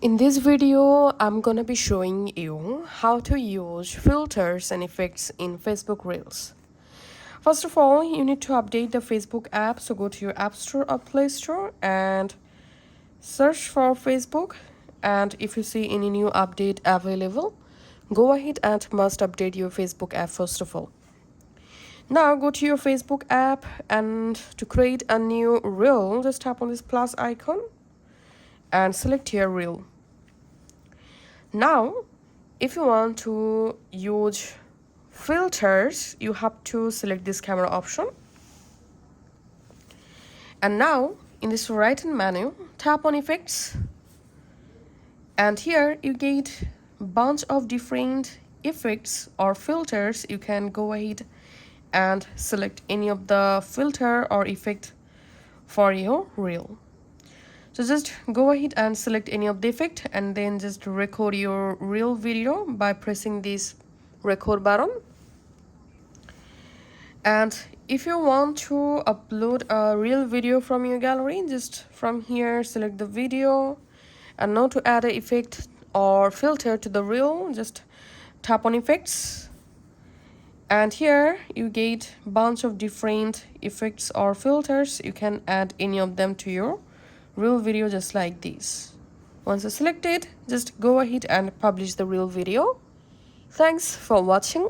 In this video, I'm gonna be showing you how to use filters and effects in Facebook Reels. First of all, you need to update the Facebook app. So go to your App Store or Play Store and search for Facebook. And if you see any new update available, go ahead and must update your Facebook app first of all. Now go to your Facebook app, and to create a new reel, just tap on this plus icon and select your reel. Now, if you want to use filters, you have to select this camera option. And now, in this right hand menu, tap on effects. And here you get a bunch of different effects or filters. You can go ahead and select any of the filter or effect for your reel. So just go ahead and select any of the effect and then just record your reel video by pressing this record button. And if you want to upload a reel video from your gallery, just from here select the video. And now to add an effect or filter to the reel, just tap on effects. And here you get a bunch of different effects or filters. You can add any of them to your reel video just like this. Once you select it, just go ahead and publish the reel video. Thanks for watching.